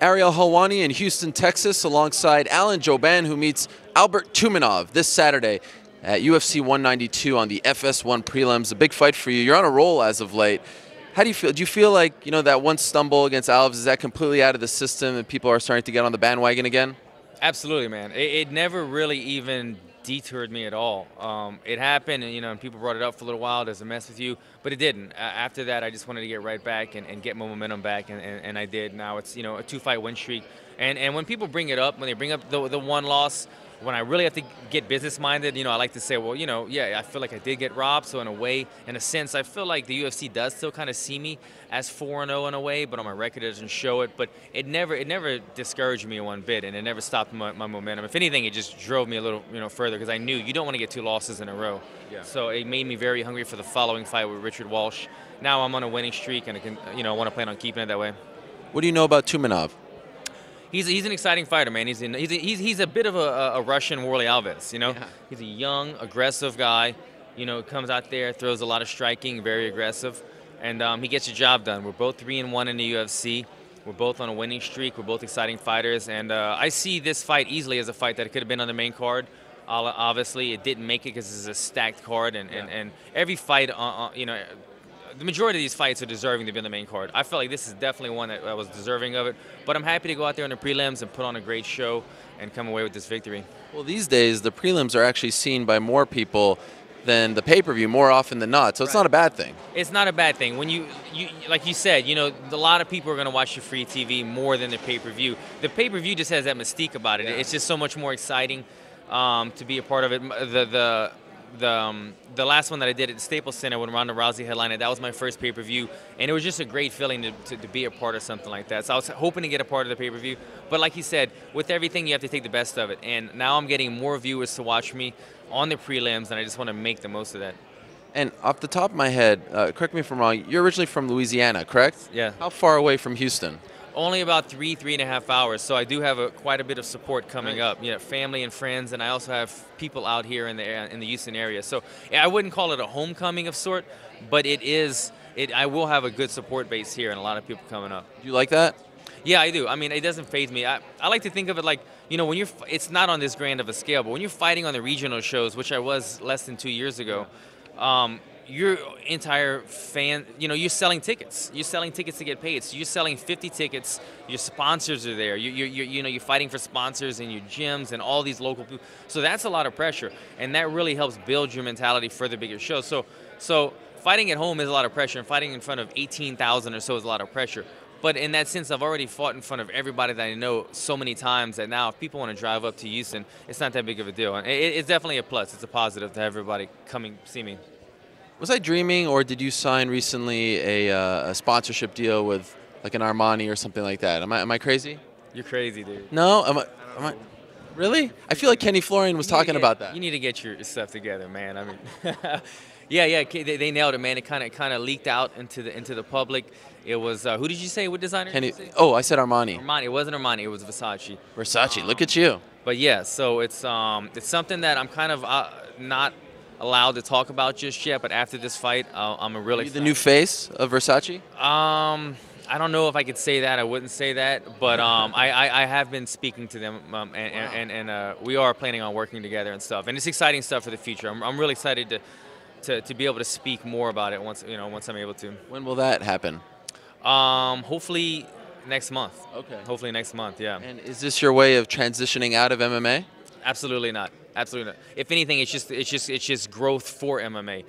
Ariel Helwani in Houston, Texas, alongside Alan Jouban, who meets Albert Tumenov this Saturday at UFC 192 on the FS1 Prelims. A big fight for you. You're on a roll as of late. How do you feel? Do you feel like, that one stumble against Alves, is that completely out of the system and people are starting to get on the bandwagon again? Absolutely, man. It never really even detoured me at all. It happened, and people brought it up for a little while. Does it mess with you? But it didn't. After that, I just wanted to get right back and get my momentum back, and I did. Now it's a 2-fight win streak. And when people bring it up, when they bring up the one loss, when I really have to get business-minded, I like to say, well, yeah, I feel like I did get robbed. So in a way, in a sense, I feel like the UFC does still kind of see me as 4-0 in a way, but on my record it doesn't show it. But it never discouraged me one bit, and it never stopped my momentum. If anything, it just drove me a little, further, because I knew you don't want to get 2 losses in a row. Yeah. So it made me very hungry for the following fight with Richard Walsh. Now I'm on a winning streak, and I want to plan on keeping it that way. What do you know about Tumenov? He's an exciting fighter, man. He's a bit of a Russian Warley Alves, Yeah. He's a young, aggressive guy, comes out there, throws a lot of striking, very aggressive, and he gets the job done. We're both 3-1 in the UFC. We're both on a winning streak. We're both exciting fighters, and I see this fight easily as a fight that could have been on the main card. Obviously, it didn't make it because it's a stacked card, and every fight, the majority of these fights are deserving to be on the main card. I feel like this is definitely one that was deserving of it. But I'm happy to go out there in the prelims and put on a great show and come away with this victory. Well, these days, the prelims are actually seen by more people than the pay-per-view more often than not. So it's not a bad thing. It's not a bad thing. When you like you said, a lot of people are going to watch the free TV more than the pay-per-view. The pay-per-view just has that mystique about it. Yeah. It's just so much more exciting to be a part of it. The last one that I did at the Staples Center when Ronda Rousey headlined, that was my first pay-per-view, and it was just a great feeling to be a part of something like that. So I was hoping to get a part of the pay-per-view, but like you said, with everything you have to take the best of it, and now I'm getting more viewers to watch me on the prelims, and I just want to make the most of that. And off the top of my head, correct me if I'm wrong, you're originally from Louisiana, correct? Yeah. How far away from Houston? Only about 3.5 hours, so I do have quite a bit of support coming up. Family and friends, and I also have people out here in the Houston area. So I wouldn't call it a homecoming of sort, but it is. I will have a good support base here and a lot of people coming up. Do you like that? Yeah, I do. I mean, it doesn't faze me. I like to think of it like, when it's not on this grand of a scale, but when you're fighting on the regional shows, which I was less than 2 years ago, your entire fan, you're selling tickets. You're selling tickets to get paid. So you're selling 50 tickets. Your sponsors are there. You're fighting for sponsors in your gyms and all these local people. So that's a lot of pressure, and that really helps build your mentality for the bigger shows. So fighting at home is a lot of pressure, and fighting in front of 18,000 or so is a lot of pressure. But in that sense, I've already fought in front of everybody that I know so many times that now if people want to drive up to Houston, it's not that big of a deal. And it's definitely a plus. It's a positive to have everybody coming see me. Was I dreaming, or did you sign recently a sponsorship deal with like an Armani or something like that? Am I crazy? You're crazy, dude. No? Am I? Really? I feel like Kenny Florian was talking about that. You need to get your stuff together, man. I mean, yeah, they nailed it, man. It kind of leaked out into the public. It was who did you say? What designer? Kenny. Oh, I said Armani. Armani. It wasn't Armani. It was Versace. Versace. Look at you. But yeah, so it's something that I'm kind of not allowed to talk about just yet, but after this fight, I'm really the new face of Versace? I don't know if I could say that. I wouldn't say that, but I have been speking to them, and we are planning on working together and stuff. And it's exciting stuff for the future. I'm really excited to be able to speak more about it once I'm able to. When will that happen? Hopefully next month. Okay. Hopefully next month. Yeah. And is this your way of transitioning out of MMA? Absolutely not. Absolutely not. If anything, it's just growth for MMA.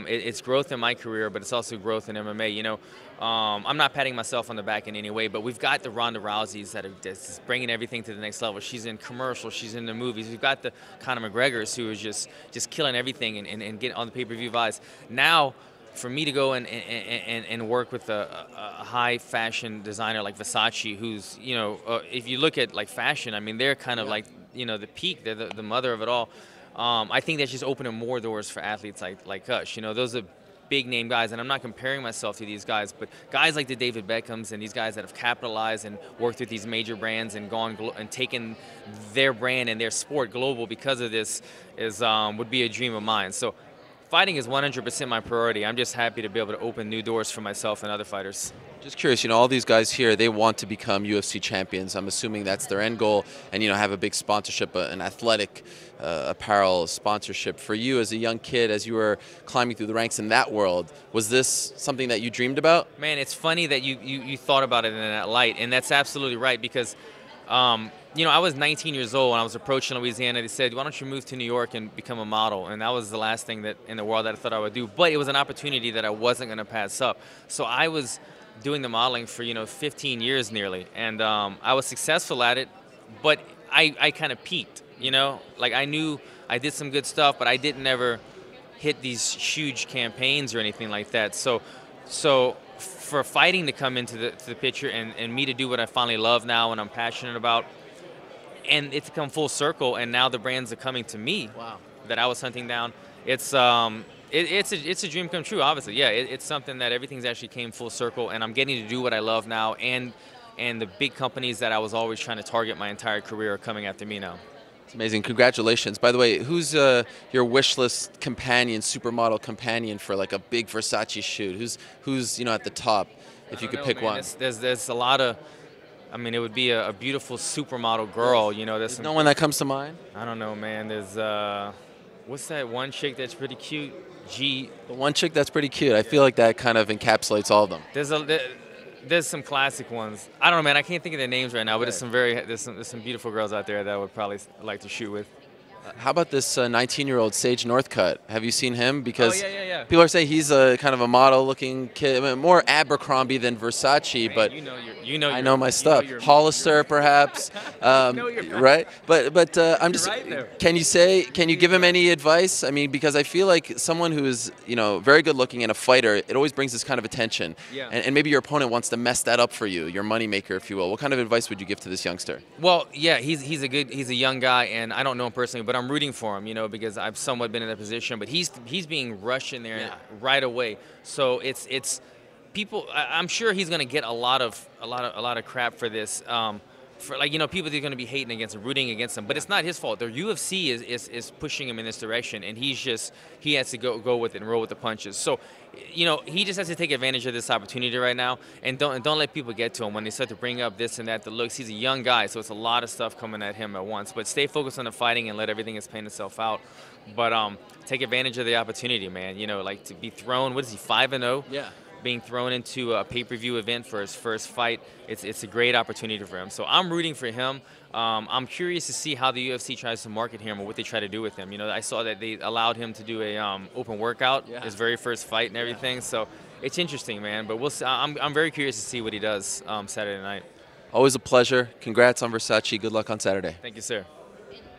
It's growth in my career, but it's also growth in MMA. I'm not patting myself on the back in any way, but we've got the Ronda Rouseys that are just bringing everything to the next level. She's in commercials, she's in the movies. We've got the Conor McGregors who is just killing everything and getting on the pay-per-view buys. Now, for me to go and work with a high fashion designer like Versace, who's if you look at like fashion, I mean they're kind of like the peak, they're the mother of it all. I think that's just opening more doors for athletes like us. Those are big name guys, and I'm not comparing myself to these guys, but guys like the David Beckhams and these guys that have capitalized and worked with these major brands and gone and taken their brand and their sport global because of this would be a dream of mine. So fighting is 100% my priority. I'm just happy to be able to open new doors for myself and other fighters. Just curious, all these guys here, they want to become UFC champions. I'm assuming that's their end goal, and have a big sponsorship, an athletic apparel sponsorship. For you as a young kid, as you were climbing through the ranks in that world, was this something that you dreamed about? Man, it's funny that you thought about it in that light, and that's absolutely right because, I was 19 years old when I was approaching Louisiana. They said, why don't you move to New York and become a model? And that was the last thing that in the world that I thought I would do. But it was an opportunity that I wasn't going to pass up. So I was doing the modeling for 15 years nearly, and I was successful at it, but I kind of peaked. Like I knew I did some good stuff, but I didn't ever hit these huge campaigns or anything like that. So for fighting to come into the picture and me to do what I finally love now and I'm passionate about, and it to come full circle, and now the brands are coming to me. Wow. That I was hunting down. It's a dream come true, obviously. Yeah, it's something that everything's actually came full circle, and I'm getting to do what I love now, and the big companies that I was always trying to target my entire career are coming after me now. It's amazing. Congratulations. By the way, who's your Wishlist companion, supermodel companion for like a big Versace shoot? Who's at the top, if you could pick one? There's a lot of. I mean, it would be a beautiful supermodel girl. There's no one that comes to mind. I don't know, man. There's what's that one chick that's pretty cute? The one chick that's pretty cute. I feel like that kind of encapsulates all of them. There's some classic ones. I don't know, man. I can't think of their names right now, but there's some beautiful girls out there that I would probably like to shoot with. How about this 19-year-old Sage Northcutt? Have you seen him? Because yeah. people are saying he's a kind of a model-looking kid, I mean, more Abercrombie than Versace. Man, but I know my stuff. Hollister, perhaps, right? But I'm just. Right, can you give him any advice? I mean, because I feel like someone who is very good-looking and a fighter, it always brings this kind of attention. Yeah. And maybe your opponent wants to mess that up for you, your moneymaker, if you will. What kind of advice would you give to this youngster? Well, yeah, he's a young guy, and I don't know him personally, but I'm rooting for him, because I've somewhat been in that position. But he's being rushed in there right away. So it's people. I'm sure he's going to get a lot of crap for this. For people that are going to be hating against him, rooting against him, but it's not his fault. The UFC is pushing him in this direction, and he has to go with it and roll with the punches. So, he just has to take advantage of this opportunity right now, and don't let people get to him when they start to bring up this and that. The looks, he's a young guy, so it's a lot of stuff coming at him at once. But stay focused on the fighting and let everything explain itself out. But take advantage of the opportunity, man. Like to be thrown. What is he, 5-0? Yeah. Being thrown into a pay-per-view event for his first fight, it's a great opportunity for him. So I'm rooting for him. I'm curious to see how the UFC tries to market him or what they try to do with him. I saw that they allowed him to do a open workout, his very first fight and everything. Yeah. So it's interesting, man. But we'll see. I'm very curious to see what he does Saturday night. Always a pleasure. Congrats on Versace. Good luck on Saturday. Thank you, sir.